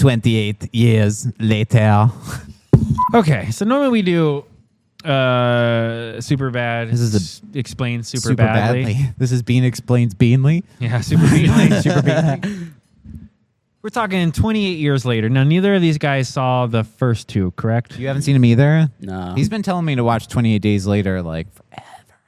28 years later. Okay, so normally we do super bad. This is explained super badly. This is Bean Explains Beanly. Yeah, super Beanly, super Beanly. We're talking 28 years later. Now, neither of these guys saw the first two, correct? You haven't seen him either? No. He's been telling me to watch 28 Days Later like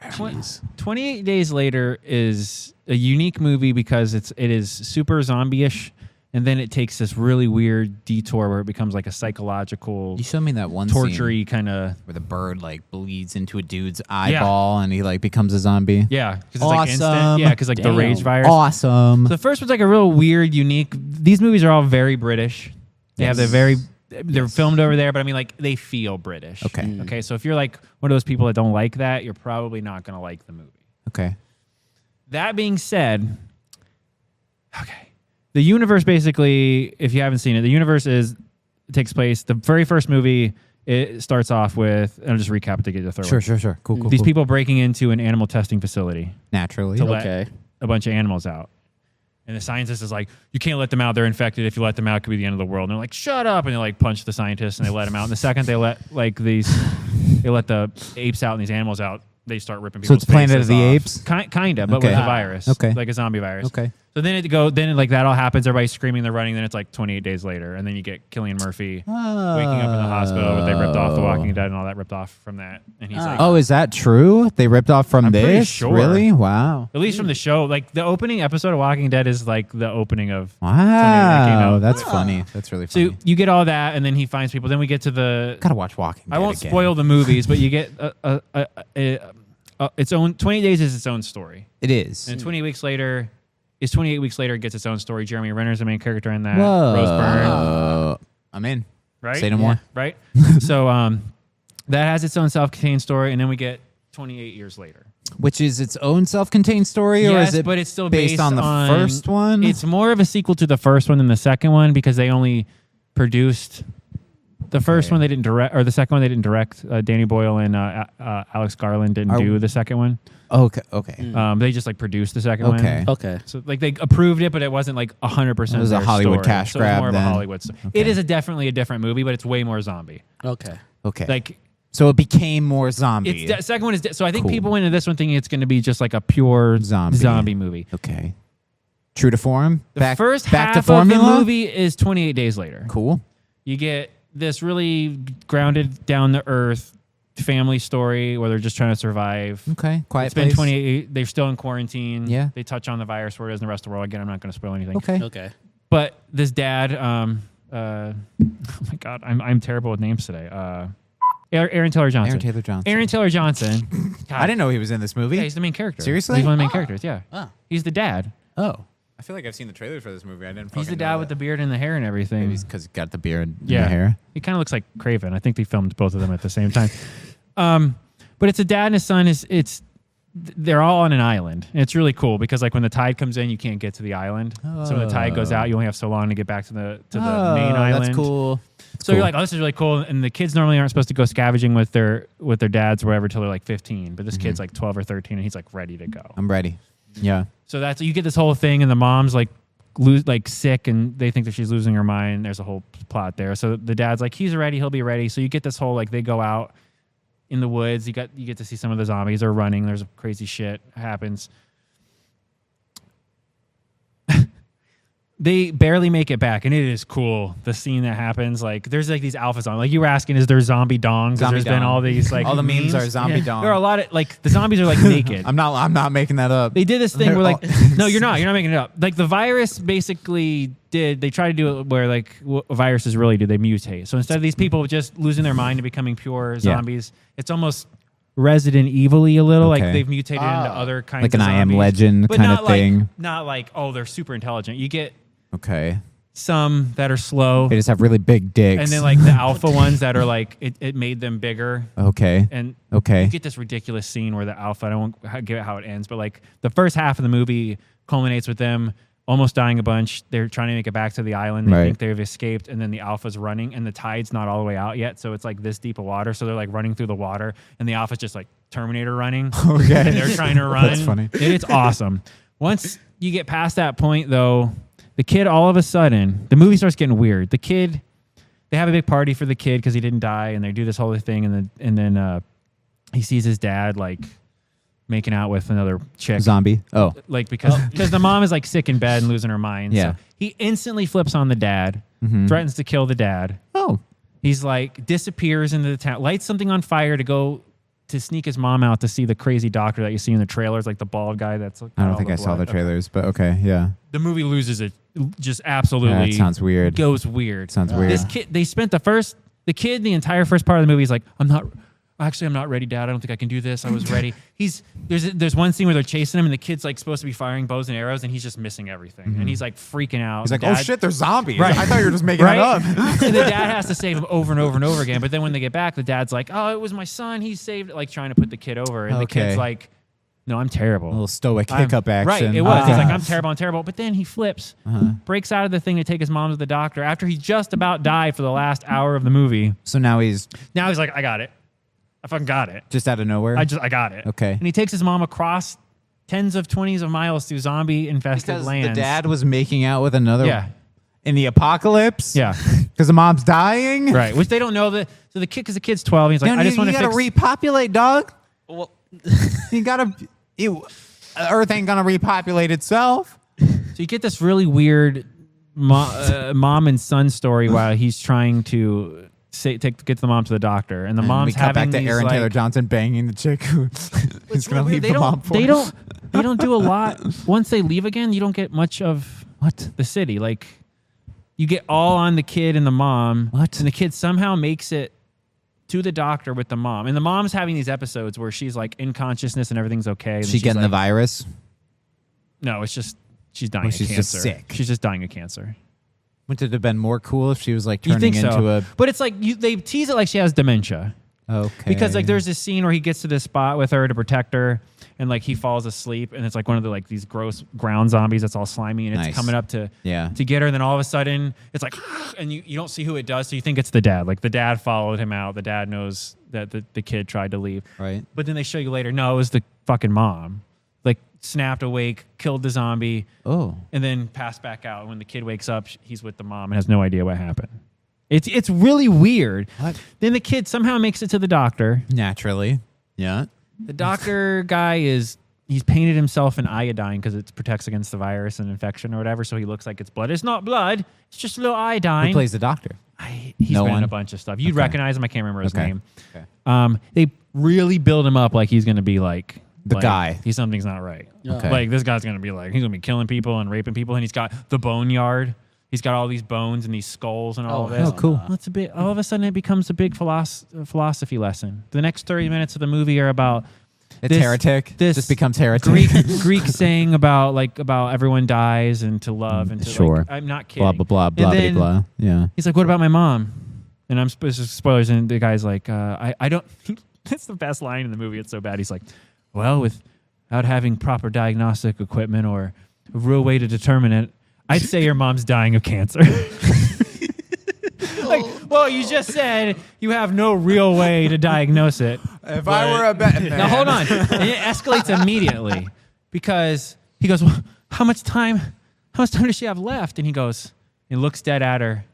forever. 28 Days Later is a unique movie because it is super zombie-ish, and then it takes this really weird detour where it becomes like a psychological, You showed me that one torture-y scene kind of. where the bird like bleeds into a dude's eyeball and he like becomes a zombie. Yeah, because it's Awesome. like instant. Yeah, because like the Damn. rage virus. Awesome. So the first one's like a real weird, unique. These movies are all very British. They have the very. They're filmed over there, but I mean, like they feel British. Okay. Okay. So if you're like one of those people that don't like that, you're probably not going to like the movie. Okay. That being said, okay. The universe basically, if you haven't seen it, the universe takes place. The very first movie, it starts off with, and I'll just recap it to get the third one. Sure. Cool. These people breaking into an animal testing facility Naturally. to let Okay. a bunch of animals out. And the scientist is like, you can't let them out. They're infected. If you let them out, it could be the end of the world. And they're like, shut up. And they like punch the scientist and they let him out. And the second they let the apes out and these animals out, they start ripping people's So it's Planet of faces the off. Apes? Kind of, but Okay. with a virus. Okay. Like a zombie virus. Okay. So then like that all happens. Everybody's screaming, they're running. Then it's like 28 days later. And then you get Cillian Murphy waking up in the hospital. But they ripped off The Walking Dead and all that ripped off from that. And he's like, Oh, is that true? They ripped off from I'm pretty this? sure. Really? Wow. at least from the show, like the opening episode of Walking Dead is like the opening of. came Wow. out. That's funny. That's really So funny. you get all that, and then he finds people. Then we get to the. Gotta watch Walking Dead I won't again. spoil the movies, but you get its own. 28 Days is its own story, It is. and 28 weeks later, it gets its own story. Jeremy Renner's the main character in that. Whoa. Rose Byrne, I'm in. right? Say no more. Right. So that has its own self-contained story, and then we get 28 years later. Which is its own self-contained story, or Yes, is it but it's still based on the first one? It's more of a sequel to the first one than the second one because they only produced the first one. They didn't direct, or the second one they didn't direct. Danny Boyle and Alex Garland didn't do the second one. Okay. They just like produced the second one. Okay. So like they approved it, but it wasn't like 100%. It was a Hollywood cash so it was grab more then. of a Hollywood. Okay. It is definitely a different movie, but it's way more zombie. Okay. Okay. Like So it became more zombie. it's the second one is so I think Cool. people went into this one thinking it's going to be just like a pure zombie movie. Okay. True to form. The first back half to formula. of the movie is 28 Days Later. Cool. You get this really grounded, down to earth family story where they're just trying to survive. Okay. Quiet It's been place. 28. They're still in quarantine. Yeah. They touch on the virus where it is in the rest of the world. Again, I'm not going to spoil anything. Okay. Okay. But this dad, oh my God, I'm terrible with names today. Aaron Taylor Johnson. Aaron Taylor Johnson. God, I didn't know he was in this movie. Yeah, he's the main character. Seriously? He's one of the main characters. Yeah. Oh. He's the dad. Oh. I feel like I've seen the trailers for this movie. I didn't. He's the dad with the beard and the hair and everything. Maybe because he got the beard and Yeah. the hair. He kind of looks like Craven. I think they filmed both of them at the same time. But it's a dad and his son. They're all on an island. And it's really cool because like when the tide comes in, you can't get to the island. So when the tide goes out, you only have so long to get back to the main island. That's cool. So you're like, oh, this is really cool. And the kids normally aren't supposed to go scavenging with their dads or whatever till they're like 15. But this kid's like 12 or 13 and he's like ready to go. I'm ready. Yeah. So that's you get this whole thing, and the mom's like sick, and they think that she's losing her mind. There's a whole plot there. So the dad's like, he's ready, he'll be ready. So you get this whole like they go out in the woods. You get to see some of the zombies are running. There's crazy shit happens. They barely make it back, and it is cool. The scene that happens, like there's like these alpha zombies. Like you were asking, is there zombie dongs? Zombie There's been dong. all these like all the memes are zombie dong. There are a lot of like the zombies are like naked. I'm not making that up. They did this thing They're where like, all- no, you're not making it up. Like the virus basically they try to do it where like what viruses really do, they mutate. So instead of these people just losing their mind and becoming pure zombies, it's almost Resident Evil-y a little. Okay. Like they've mutated into other kinds like of an I Am zombies. Legend But kind not of thing. Not like, oh, they're super intelligent. You get Okay. some that are slow. They just have really big dicks. And then like the alpha ones that are like, it made them bigger. Okay. And Okay. you get this ridiculous scene where the alpha, I won't give it how it ends, but like the first half of the movie culminates with them almost dying a bunch. They're trying to make it back to the island. They Right. think they've escaped, and then the alpha's running, and the tide's not all the way out yet, so it's like this deep of water. So they're like running through the water, and the alpha's just like Terminator running. Okay. And they're trying to run. That's funny. And it's awesome. Once you get past that point, though, The kid, all of a sudden, the movie starts getting weird. The kid, they have a big party for the kid because he didn't die, and they do this whole thing, and then he sees his dad like making out with another chick. Zombie. Oh. Like because the mom is like sick in bed and losing her mind. Yeah. So he instantly flips on the dad, threatens to kill the dad. Oh. He's like disappears into the town, lights something on fire to go to sneak his mom out to see the crazy doctor that you see in the trailers, like the bald guy that's I don't think I saw the trailers, but okay, yeah. The movie loses it. Just absolutely. That sounds weird. Goes weird. Sounds weird. This kid, they spent the kid, the entire first part of the movie is like, I'm not ready, Dad. I don't think I can do this. I was ready. There's one scene where they're chasing him and the kid's like supposed to be firing bows and arrows and he's just missing everything. And he's like freaking out. He's like, oh shit, they're zombies. Right. I thought you were just making it up. And the dad has to save him over and over and over again. But then when they get back, the dad's like, oh, it was my son. He saved it, like trying to put the kid over. And the kid's like, no, I'm terrible. A little stoic hiccup action. Right, it was. He's like, I'm terrible. But then he flips, breaks out of the thing to take his mom to the doctor after he just about died for the last hour of the movie. So now he's like, I got it. I fucking got it. Just out of nowhere? I got it. Okay. And he takes his mom across 20s of miles through zombie-infested lands. The dad was making out with another... Yeah. In the apocalypse? Yeah. Because the mom's dying? Right, which they don't know. So the kid, because the kid's 12, he's like, I just want to fix... You gotta repopulate, dog. Well, you gotta... Earth ain't gonna repopulate itself. So you get this really weird mom and son story while he's trying to... get the mom to the doctor, and the mom's we cut having back to Aaron Taylor Johnson banging the chick who he's going to leave the mom for. They don't do a lot. Once they leave again, you don't get much of the city. Like you get all on the kid and the mom. What? And the kid somehow makes it to the doctor with the mom, and the mom's having these episodes where she's like in consciousness and everything's okay. She getting the virus? No, it's just she's dying of she's cancer. just sick. She's just dying of cancer. Wouldn't it have been more cool if she was like turning into a... But it's like they tease it like she has dementia. Okay. Because like there's this scene where he gets to this spot with her to protect her, and like he falls asleep, and it's like one of the like these gross ground zombies that's all slimy, and it's coming up to get her, and then all of a sudden it's like, and you don't see who it does, so you think it's the dad. Like the dad followed him out. The dad knows that the kid tried to leave. Right. But then they show you later, no, it was the fucking mom. Like snapped awake, killed the zombie, and then passed back out. And when the kid wakes up, he's with the mom and has no idea what happened. It's really weird. What? Then the kid somehow makes it to the doctor. Naturally. Yeah. The doctor guy he's painted himself in iodine because it protects against the virus and infection or whatever, so he looks like it's blood. It's not blood. It's just a little iodine. Who plays the doctor? He's been in a bunch of stuff. You'd recognize him. I can't remember his name. Okay. They really build him up like he's going to be like... The guy. Something's not right. Okay. Like this guy's gonna be like he's gonna be killing people and raping people, and he's got the boneyard. He's got all these bones and these skulls and all of this. Oh, cool. That's a bit. All of a sudden, it becomes a big philosophy lesson. The next 30 minutes of the movie are about heretic. This just becomes heretic. Greek saying about everyone dies and to love and to sure. I'm not kidding. Blah blah blah blah blah. Yeah. He's like, what about my mom? And I'm spoilers, and the guy's like, I don't. It's the best line in the movie. It's so bad. He's like, well, without having proper diagnostic equipment or a real way to determine it, I'd say your mom's dying of cancer. Well, you just said you have no real way to diagnose it. If I were a Batman. Now, hold on. And it escalates immediately because he goes, well, how much time does she have left? And he goes, he looks dead at her.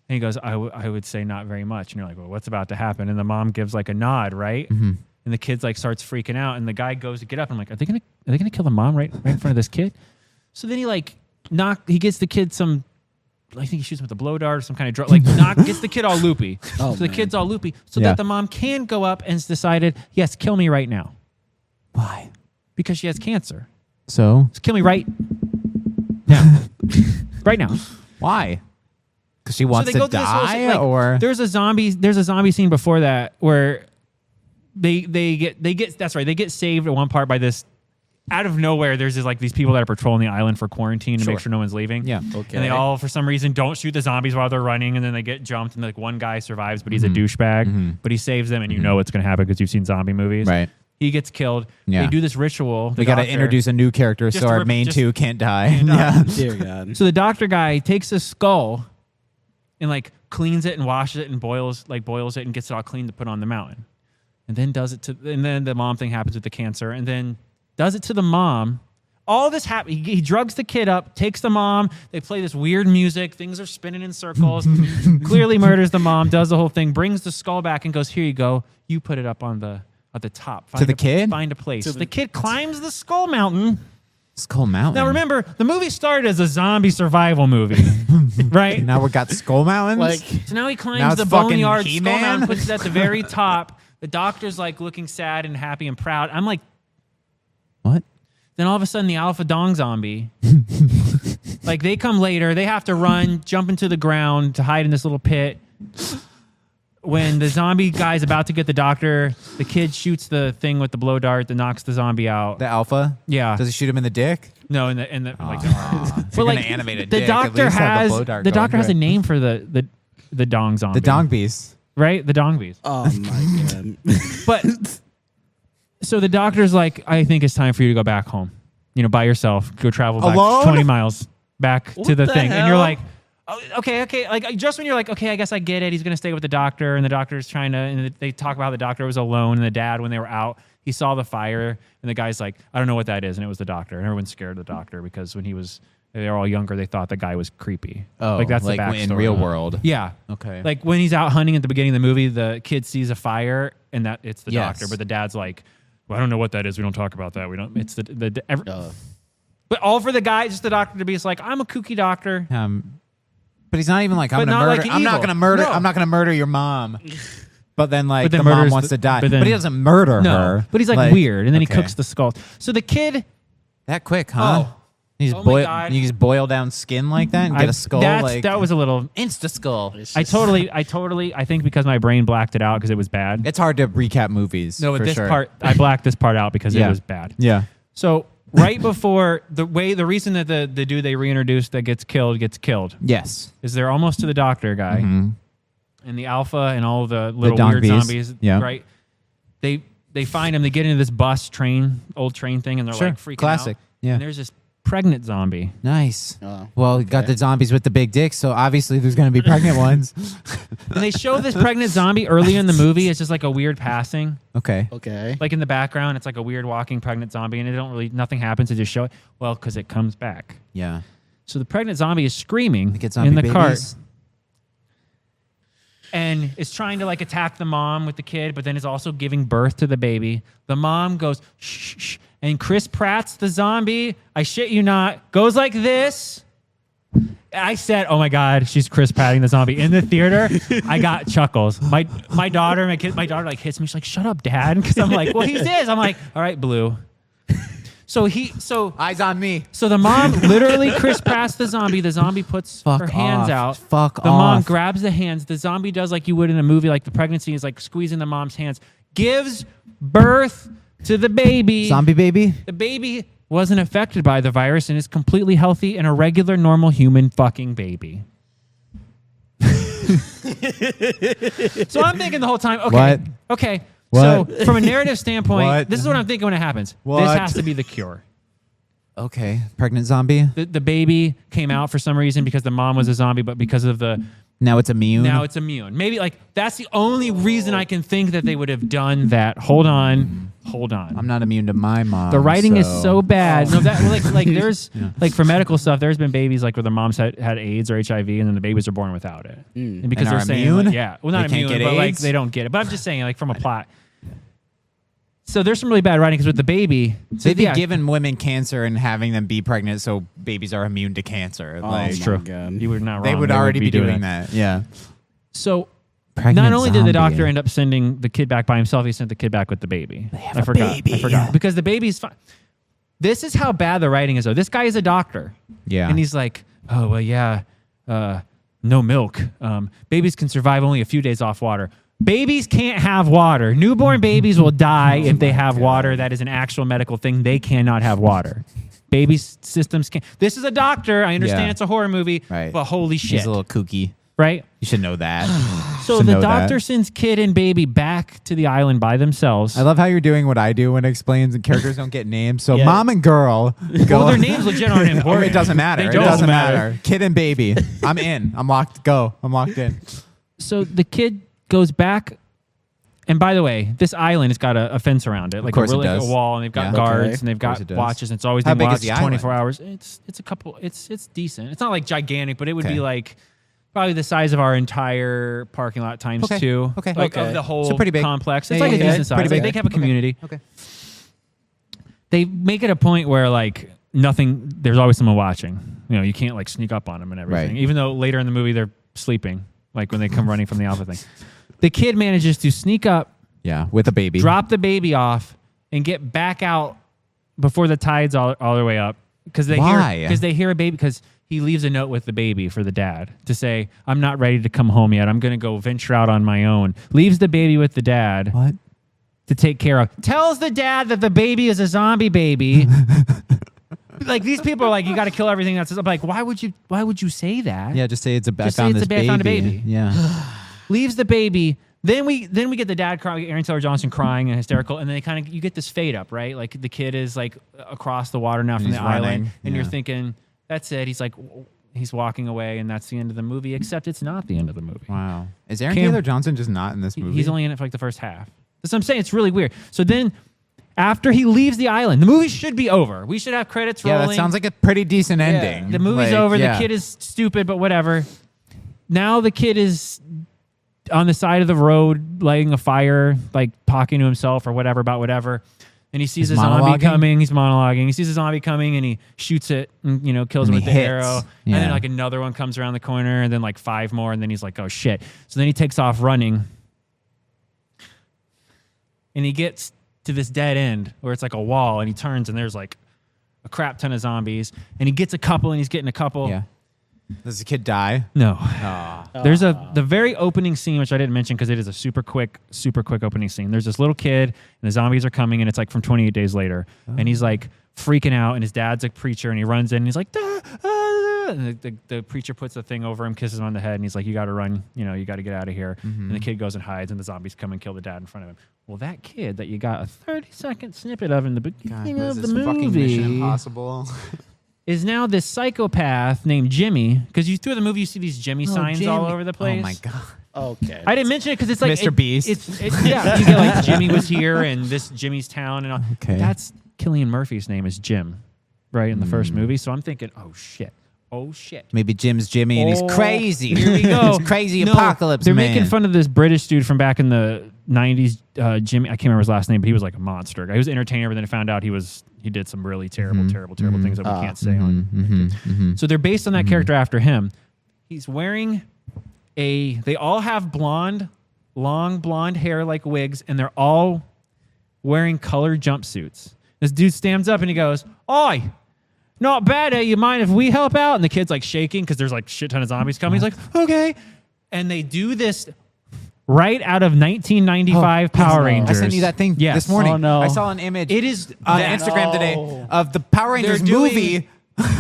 And he goes, I would say not very much. And you're like, well, what's about to happen? And the mom gives like a nod, right? Mm-hmm. And the kid's like starts freaking out, and the guy goes to get up. And I'm like, are they gonna kill the mom right in front of this kid? So then he gets the kid some, I think he shoots him with a blow dart or some kind of drug, gets the kid all loopy. So the kid's all loopy, so that the mom can go up and decided, yes, kill me right now. Why? Because she has cancer. So kill me right now. Right now. Why? Because she wants to die, or there's a zombie scene before that where they get that's right. They get saved at one part by this out of nowhere. There's these people that are patrolling the island for quarantine to make sure no one's leaving. Yeah. Okay. And they all, for some reason, don't shoot the zombies while they're running, and then they get jumped, and one guy survives, but he's a douchebag. But he saves them, and you know what's going to happen because you've seen zombie movies. Right. He gets killed. Yeah. They do this ritual. We got to introduce a new character so our main two can't die. Yeah. Dear God. So the doctor guy takes a skull and cleans it and washes it and boils it and gets it all clean to put on the mountain. And then and then the mom thing happens with the cancer, and then does it to the mom. All this happens. He drugs the kid up, takes the mom. They play this weird music. Things are spinning in circles. Clearly murders the mom, does the whole thing, brings the skull back and goes, here you go. You put it up on at the top. To the kid? Find a place. The kid climbs the skull mountain. Skull Mountain. Now remember, the movie started as a zombie survival movie, right? Now we got Skull Mountains. So now he Now climbs it's the fucking boneyard skull He-Man? mountain, puts it at the very top. The doctor's like looking sad and happy and proud. I'm like, what? then all of a sudden the alpha dong zombie, like they come later. They have to run, jump into the ground to hide in this little pit. When the zombie guy's about to get the doctor, the kid shoots the thing with the blow dart that knocks the zombie out. The alpha? Yeah. Does he shoot him in the dick? No, in the like. If you're gonna animate a the dick, doctor at least have has the blow dart the going doctor has a through it. name for the dong zombie. The dong beast. right? The dong beast. Oh my god. But so the doctor's like, I think it's time for you to go back home. You know, by yourself. Go travel back Alone? 20 miles back to What the the thing. And you're hell? like, oh, okay. Like just when you're like, okay, I guess I get it. He's going to stay with the doctor, and the doctor's trying to, and they talk about how the doctor was alone, and the dad, when they were out, he saw the fire, and the guy's like, I don't know what that is. And it was the doctor. And everyone's scared of the doctor because when they were all younger, they thought the guy was creepy. Oh, like that's like the backstory. in real world. Yeah. Okay. Like when he's out hunting at the beginning of the movie, the kid sees a fire and that it's the Yes. doctor, but the dad's like, well, I don't know what that is. We don't talk about that. We don't. It's but all for the guy, just the doctor to be just like, I'm a kooky doctor. But he's not even like, I'm But gonna not murder. like I'm not evil. gonna murder. No. I'm not gonna murder your mom. But then, like, But then the mom murders wants the- to die. but But, then- he doesn't murder No, her. but he's like weird, and then he okay. cooks the skull. So the kid, that quick, huh? Oh. You just Oh my boil. God. You just boil down skin like that and get a skull. that was a little. Insta skull. I think because my brain blacked it out because it was bad. It's hard to recap movies. No, but for this sure. part, I blacked this part out because it Yeah. was bad. Yeah. So right before the reason that the dude they reintroduced that gets killed Yes. is they're almost to the doctor guy and the alpha and all the little dog weird bees. zombies. Yeah. Right. They find him. They get into this old train thing, and they're Sure. like freaking Classic. out. Yeah. And there's this pregnant zombie. Nice. Oh, Well, you got the zombies with the big dicks, so obviously there's going to be pregnant ones. And they show this pregnant zombie earlier in the movie. It's just like a weird passing. Okay. okay. Like in the background, it's like a weird walking pregnant zombie, and nothing happens. They just show it. Well, because it comes back. Yeah. So the pregnant zombie is screaming Get zombie in the babies. cart and is trying to like attack the mom with the kid, but then is also giving birth to the baby. The mom goes, shh, shh. And Chris Pratt's the zombie, I shit you not, goes like this. I said, oh my God, she's Chris Pratting the zombie. In the theater, I got chuckles. My daughter like hits me. She's like, shut up, Dad. Because I'm like, well, he's this. I'm like, all right, Blue. So Eyes on me. So the mom literally Chris Pratt's the zombie. The zombie puts Fuck her hands off. out. Fuck the mom off. grabs the hands. The zombie does like you would in a movie, like the pregnancy is like squeezing the mom's hands. Gives birth to the baby. Zombie baby? The baby wasn't affected by the virus and is completely healthy and a regular, normal human fucking baby. So I'm thinking the whole time, okay, What? okay. What? So from a narrative standpoint, What? this is what I'm thinking when it happens. What? This has to be the cure. Okay. Pregnant zombie? The baby came out for some reason because the mom was a zombie, but because of Now it's immune? now it's immune. Maybe like that's the only reason I can think that they would have done that. Hold on. I'm not immune to my mom. The writing is so bad. No, that like there's Yeah. like for medical stuff, there's been babies like where the moms had AIDS or HIV, and then the babies are born without it. And because And they're are saying, immune? like, yeah, well, not They can't immune, get but like AIDS? they don't get it. But I'm just saying, like from a plot. So there's some really bad writing because with the baby, So they've yeah, given women cancer and having them be pregnant so babies are immune to cancer. Oh like, it's my true. God. You were not wrong. they would already be doing that. Yeah. So Pregnant not only did zombie. the doctor end up sending the kid back by himself, he sent the kid back with the baby. have I a forgot. baby. I forgot. Because the baby's fine. This is how bad the writing is, though. This guy is a doctor. Yeah. And he's like, oh, well, yeah, no milk. Babies can survive only a few days off water. Babies can't have water. Newborn babies will die if they have water. That is an actual medical thing. They cannot have water. Babies' systems can't. This is a doctor. I understand Yeah. it's a horror movie, Right. but holy shit. She's a little kooky. Right? You should know that. So Should the know doctor that. sends kid and baby back to the island by themselves. I love how you're doing what I do when it explains and characters don't get names. So Yeah. mom and girl go. Well, their names legit aren't important. It doesn't matter. They It don't doesn't matter. matter. Kid and baby. I'm in. I'm locked. Go. I'm locked in. So the kid goes back And by the way, this island has got a fence around it, like course it like a does. wall, and they've got Yeah. guards, and they've got it does. watches. And it's always How been big is watched the 24 island? hours. It's a couple. It's decent. It's not like gigantic, but it would Okay. be like probably the size of our entire parking lot times Okay. 2. Okay. Like Okay. of the whole So pretty big. complex. It's Yeah, like a yeah, yeah. decent size. Pretty Like, big. they have a community. Okay. They make it a point where like nothing. There's always someone watching. You know, you can't like sneak up on them and everything. Right. Even though later in the movie they're sleeping, like when they come running from the alpha thing. The kid manages to sneak up, Yeah, with a baby. drop the baby off, and get back out before the tide's all the way up. Because they Why? hear a baby. Because he leaves a note with the baby for the dad to say, "I'm not ready to come home yet. I'm going to go venture out on my own." Leaves the baby with the dad What? to take care of. Tells the dad that the baby is a zombie baby. Like these people are like, you got to kill everything that's like. Why would you say that? Yeah, just say it's a Just say found it's this a found a baby. Yeah. Leaves the baby. Then we get the dad crying, Aaron Taylor Johnson crying and hysterical, and then you get this fade up, right? Like the kid is like across the water now from he's the island, running. and you're Yeah. thinking that's it. He's like he's walking away, and that's the end of the movie. Except it's not the end of the movie. Wow. Is Aaron Cam- Taylor Johnson just not in this movie? He's only in it for like the first half. That's what I'm saying. It's really weird. So then, after he leaves the island, the movie should be over. We should have credits rolling. Yeah, that sounds like a pretty decent ending. The movie's Like, over. yeah. The kid is stupid, but whatever. Now the kid is on the side of the road, lighting a fire, like talking to himself or whatever about whatever. And he sees He's a zombie monologuing? coming. He's monologuing. He sees a zombie coming, and he shoots it, and kills him And with he the hits. arrow. Yeah. And then like another one comes around the corner, and then like 5 more, and then he's like, "Oh shit!" So then he takes off running, and he gets to this dead end where it's like a wall, and he turns, and there's like a crap ton of zombies, and he gets a couple, and he's getting a couple. Yeah. Does the kid die? No. Aw. There's the very opening scene, which I didn't mention because it is a super quick opening scene. There's this little kid, and the zombies are coming, and it's like from 28 Days Later, and he's like freaking out, and his dad's a preacher, and he runs in, and he's like, "Ah, ah," and the preacher puts the thing over him, kisses him on the head, and he's like, "You got to run, you got to get out of here." And the kid goes and hides, and the zombies come and kill the dad in front of him. Well, that kid that you got a 30-second snippet of in the beginning God, what of is the this fucking Mission movie Impossible? is now this psychopath named Jimmy. Because through the movie, you see these Jimmy signs all over the place. Oh my god. Okay. I didn't mention it because it's like Mr. Beast. Yeah, you get like Jimmy was here and this Jimmy's town and all. Okay. That's Cillian Murphy's name is Jim, right in the first movie. So I'm thinking, oh shit. Maybe Jim's Jimmy and he's crazy. Here we go. He's crazy No, apocalypse They're man. making fun of this British dude from back in the 90s. Jimmy, I can't remember his last name, but he was like a monster guy. He was an entertainer, but then I found out he did some really terrible things that we can't say on. So they're based on that character after him. He's wearing they all have long blonde hair like wigs, and they're all wearing colored jumpsuits. This dude stands up and he goes, "Oi, not bad, eh? You mind if we help out?" And the kid's like shaking because there's like shit ton of zombies coming. He's like, "Okay." And they do this right out of 1995 Power Rangers. I sent you that thing Yes. this morning. Oh, no. I saw an image. It is on that- Instagram today of the Power Rangers movie.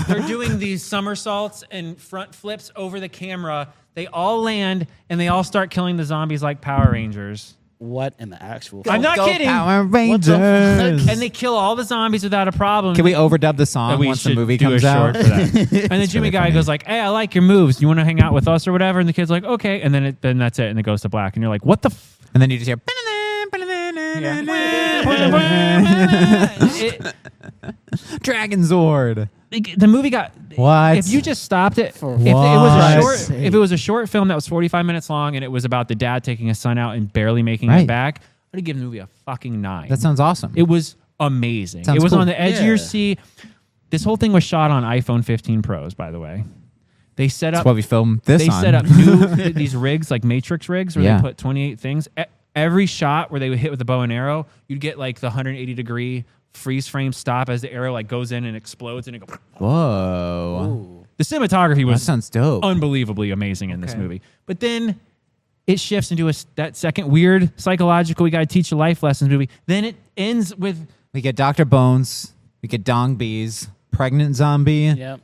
They're doing these somersaults and front flips over the camera. They all land and they all start killing the zombies like Power Rangers. What in the actual? I'm not Go kidding. Power What the Rangers. And they kill all the zombies without a problem. Can we overdub the song We once the should movie do comes a out? short for that. And the Jimmy really guy funny. goes like, "Hey, I like your moves. You want to hang out with us or whatever?" And the kid's like, "Okay." And then then that's it. And it goes to black. And you're like, "What the?" And then you just hear. Dragon Zord. The movie got What? If you just stopped it, For if it was a God's short, sake. if it was a short film that was 45 minutes long and it was about the dad taking his son out and barely making it Right. back, I'd have given the movie a fucking 9. That sounds awesome. It was amazing. Sounds it was cool. on the edge of your Yeah. seat. This whole thing was shot on iPhone 15 Pros, by the way. They set That's up. why we filmed this They on. set up new these rigs like Matrix rigs where Yeah. they put 28 things. Every shot where they would hit with a bow and arrow, you'd get like the 180-degree freeze frame stop as the arrow like goes in and explodes and it goes. Whoa. The cinematography That was sounds dope. unbelievably amazing in this Okay. movie. But then it shifts into that second weird psychological, we got to teach you life lessons movie. Then it ends with We get Dr. Bones. We get Dong Bees. Pregnant zombie. Yep.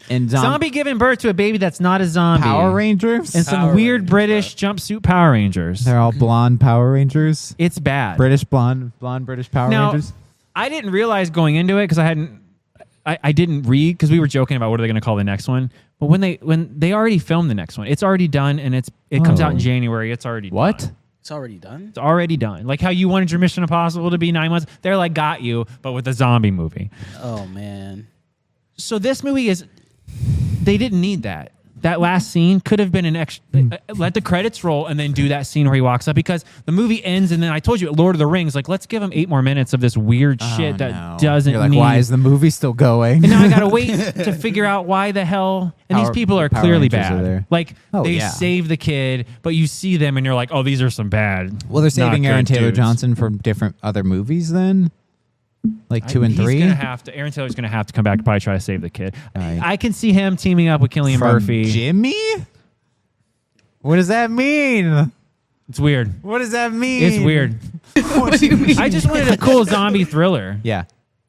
And zombie giving birth to a baby that's not a zombie. Power Rangers. And some Power weird Rangers, British jumpsuit Power Rangers. They're all blonde Power Rangers. It's bad. British blonde British Power Now, Rangers. I didn't realize going into it because I didn't read because we were joking about what are they going to call the next one. But when they already filmed the next one, it's already done and it comes out in Oh. January. It's already What? done. It's already done? It's already done. Like how you wanted your Mission Impossible to be 9 months. They're like, got you, but with a zombie movie. Oh, man. So this movie is, they didn't need that. That last scene could have been an extra, let the credits roll and then do that scene where he walks up, because the movie ends and then I told you, Lord of the Rings, like, let's give him 8 more minutes of this weird shit that doesn't You're like, need. why is the movie still going? And now I gotta wait to figure out why the hell. And these people are Power clearly Rangers are bad. there. Like they yeah. save the kid, but you see them and you're like, oh, these are some bad. Well, they're saving not Aaron good Taylor dudes. Johnson from different other movies then? Like 2 and 3? He's gonna have to. Aaron Taylor's gonna have to come back to probably try to save the kid. Right. I can see him teaming up with Cillian From Murphy. Jimmy? What does that mean? It's weird. What does that mean? It's weird. What do you mean? I just wanted a cool zombie thriller. Yeah.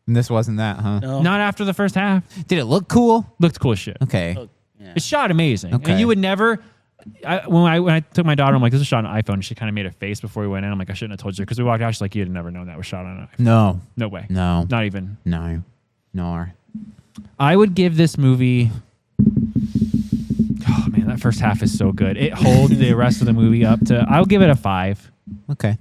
And this wasn't that, huh? No. Not after the first half. Did it look cool? Looked cool as shit. Okay. Oh, yeah. It's shot amazing. Okay. And you would never. When I took my daughter, I'm like, this is shot on an iPhone. She kind of made a face before we went in. I'm like, I shouldn't have told you, because we walked out. She's like, you'd have never known that was shot on an iPhone. No. No way. No. Not even. No. Nor. I would give this movie. Oh man, that first half is so good. It holds the rest of the movie up to. I'll give it a 5, Okay.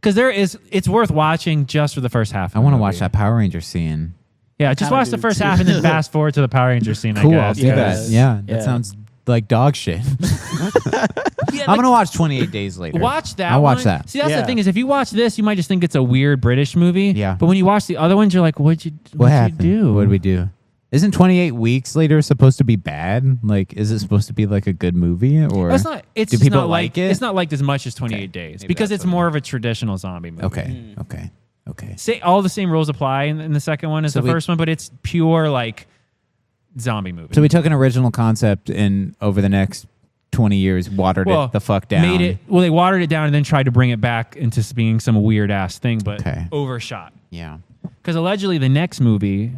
because it's worth watching just for the first half. I want to watch that Power Ranger scene. Yeah, just Kinda watch the do first too. half and then fast forward to the Power Ranger scene. Cool. I I'll guess. do that. Yes. Yeah. Yeah. That sounds like dog shit. Yeah, I'm going to watch 28 Days Later. watch that. I'll watch one. that. See, that's the Yeah. thing is, if you watch this, you might just think it's a weird British movie. Yeah. But when you watch the other ones, you're like, what'd you happened? do? What did we do? Isn't 28 Weeks Later supposed to be bad? Like, is it supposed to be like a good movie? Or It's not. It's do just people not like it? It's not liked as much as 28 Okay. Days, Maybe because that's it's what more of a traditional zombie movie. Okay. Okay. Okay. Say all the same rules apply in the second one as So the we- first one, but it's pure like zombie movie. So we took an original concept and over the next 20 years watered it the fuck down. Made it. Well, they watered it down and then tried to bring it back into being some weird ass thing, but Okay. overshot. Yeah. Because allegedly the next movie,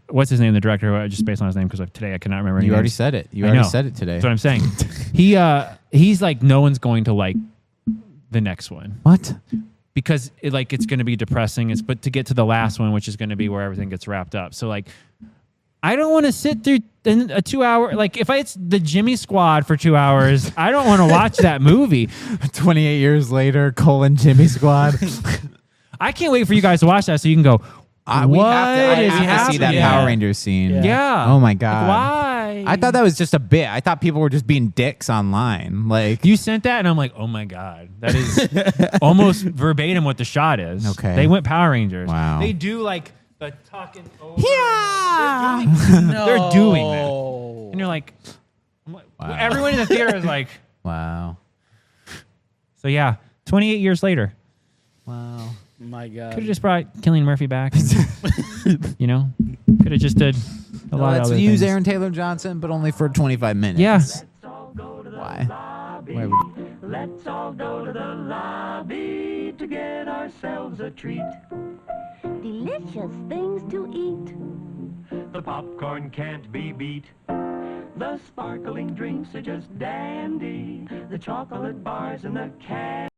what's his name? The director, just based on his name, because today I cannot remember. You any already names. said it. You I already know. said it today. That's what I'm saying. He's like, no one's going to like the next one, What? because it's going to be depressing. But to get to the last one, which is going to be where everything gets wrapped up. So like, I don't want to sit through a 2 hour, like if it's the Jimmy Squad for 2 hours, I don't want to watch that movie. 28 years later, Jimmy Squad. I can't wait for you guys to watch that so you can go, We what have to, is I have to see that happening? Power Rangers scene. Yeah. Yeah. Oh my Like, God. why? I thought that was just a bit. I thought people were just being dicks online. Like, You sent that, and I'm like, oh my God. That is almost verbatim what the shot is. Okay. They went Power Rangers. Wow. They do like the talking over. yeah. They're doing that. And you're like, Wow. everyone in the theater is like, Wow. so yeah, 28 years later. Wow. My God. Could have just brought Cillian Murphy back. And, you know, could have just did a lot of Let's other use things. Aaron Taylor Johnson, but only for 25 minutes. Yeah. Why? Why would Let's all go to the lobby to get ourselves a treat. Delicious things to eat. The popcorn can't be beat. The sparkling drinks are just dandy. The chocolate bars and the candy.